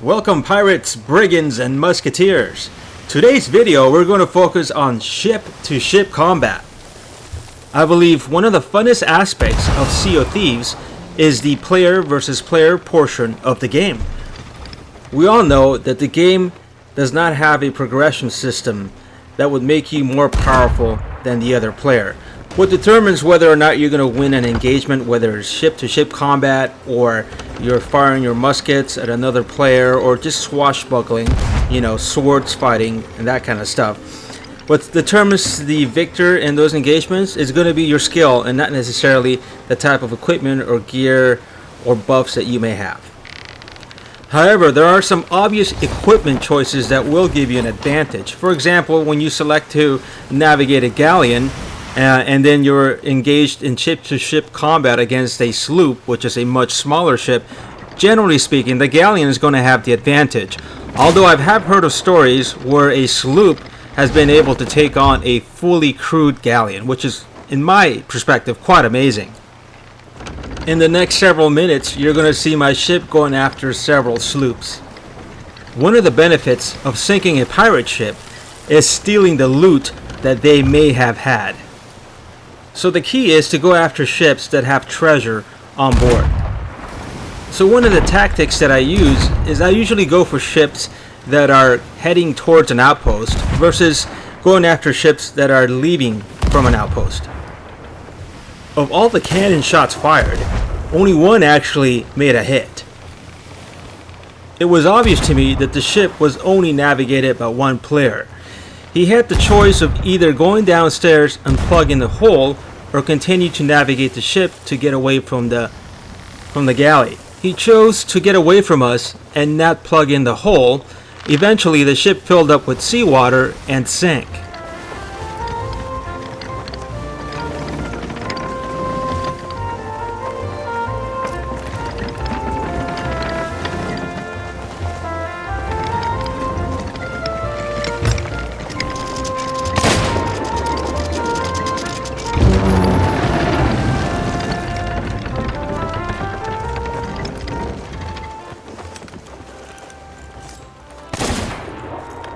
Welcome pirates, brigands, and musketeers. Today's video we're going to focus on ship-to-ship combat. I believe one of the funnest aspects of Sea of Thieves is the player versus player portion of the game. We all know that the game does not have a progression system that would make you more powerful than the other player. What determines whether or not you're going to win an engagement, whether it's ship-to-ship combat or you're firing your muskets at another player or just swashbuckling, swords fighting and that kind of stuff. What determines the victor in those engagements is going to be your skill and not necessarily the type of equipment or gear or buffs that you may have. However, there are some obvious equipment choices that will give you an advantage. For example, when you select to navigate a Galleon, and then you're engaged in ship-to-ship combat against a sloop, which is a much smaller ship, generally speaking, the Galleon is going to have the advantage. Although I have heard of stories where a sloop has been able to take on a fully crewed Galleon, which is, in my perspective, quite amazing. In the next several minutes, you're going to see my ship going after several sloops. One of the benefits of sinking a pirate ship is stealing the loot that they may have had. So the key is to go after ships that have treasure on board. So one of the tactics that I use is I usually go for ships that are heading towards an outpost versus going after ships that are leaving from an outpost. Of all the cannon shots fired, only one actually made a hit. It was obvious to me that the ship was only navigated by one player. He had the choice of either going downstairs and plug in the hole or continue to navigate the ship to get away from the galley. He chose to get away from us and not plug in the hole. Eventually the ship filled up with seawater and sank.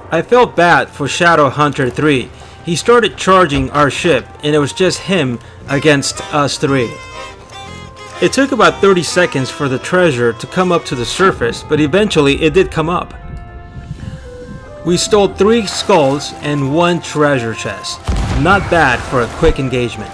I felt bad for Shadow Hunter 3. He started charging our ship and it was just him against us three. It took about 30 seconds for the treasure to come up to the surface, but eventually it did come up. We stole 3 skulls and 1 treasure chest. Not bad for a quick engagement.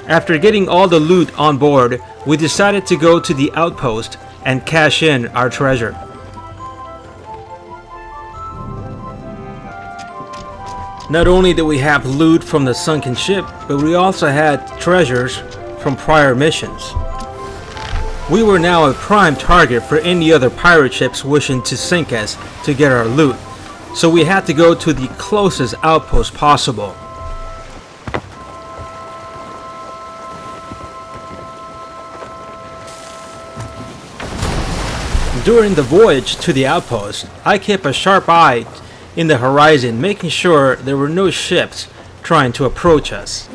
After getting all the loot on board, we decided to go to the outpost and cash in our treasure. Not only did we have loot from the sunken ship, but we also had treasures from prior missions. We were now a prime target for any other pirate ships wishing to sink us to get our loot, so we had to go to the closest outpost possible. During the voyage to the outpost, I kept a sharp eye in the horizon, making sure there were no ships trying to approach us.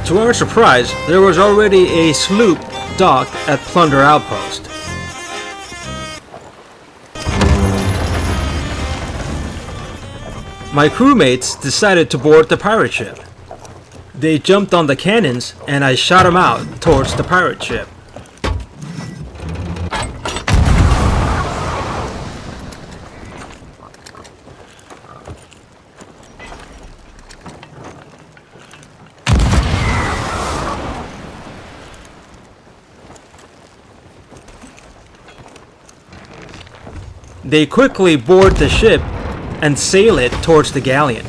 To our surprise, there was already a sloop docked at Plunder Outpost. My crewmates decided to board the pirate ship. They jumped on the cannons and I shot them out towards the pirate ship. They quickly board the ship and sail it towards the Galleon.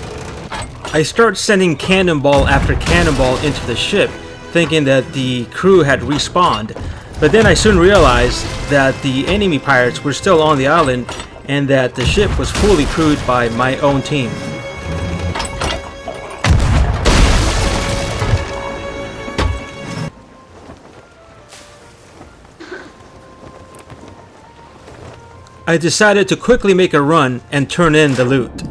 I start sending cannonball after cannonball into the ship, thinking that the crew had respawned, but then I soon realized that the enemy pirates were still on the island and that the ship was fully crewed by my own team. I decided to quickly make a run and turn in the loot.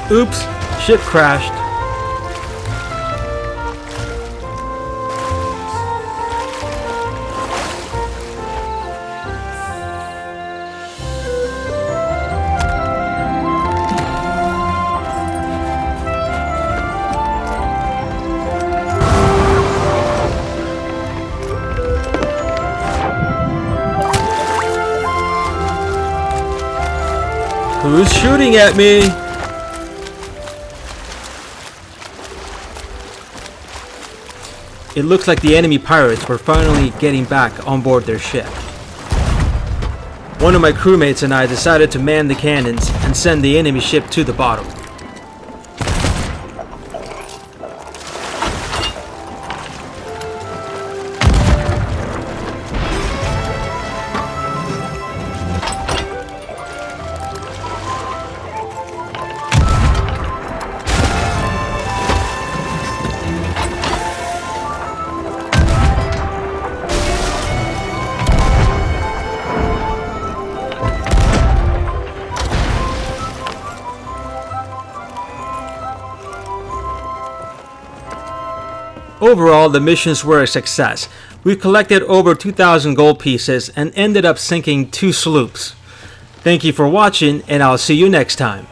Oops, ship crashed. Who's shooting at me? It looks like the enemy pirates were finally getting back on board their ship. One of my crewmates and I decided to man the cannons and send the enemy ship to the bottom. Overall, the missions were a success. We collected over 2,000 gold pieces and ended up sinking 2 sloops. Thank you for watching, and I'll see you next time.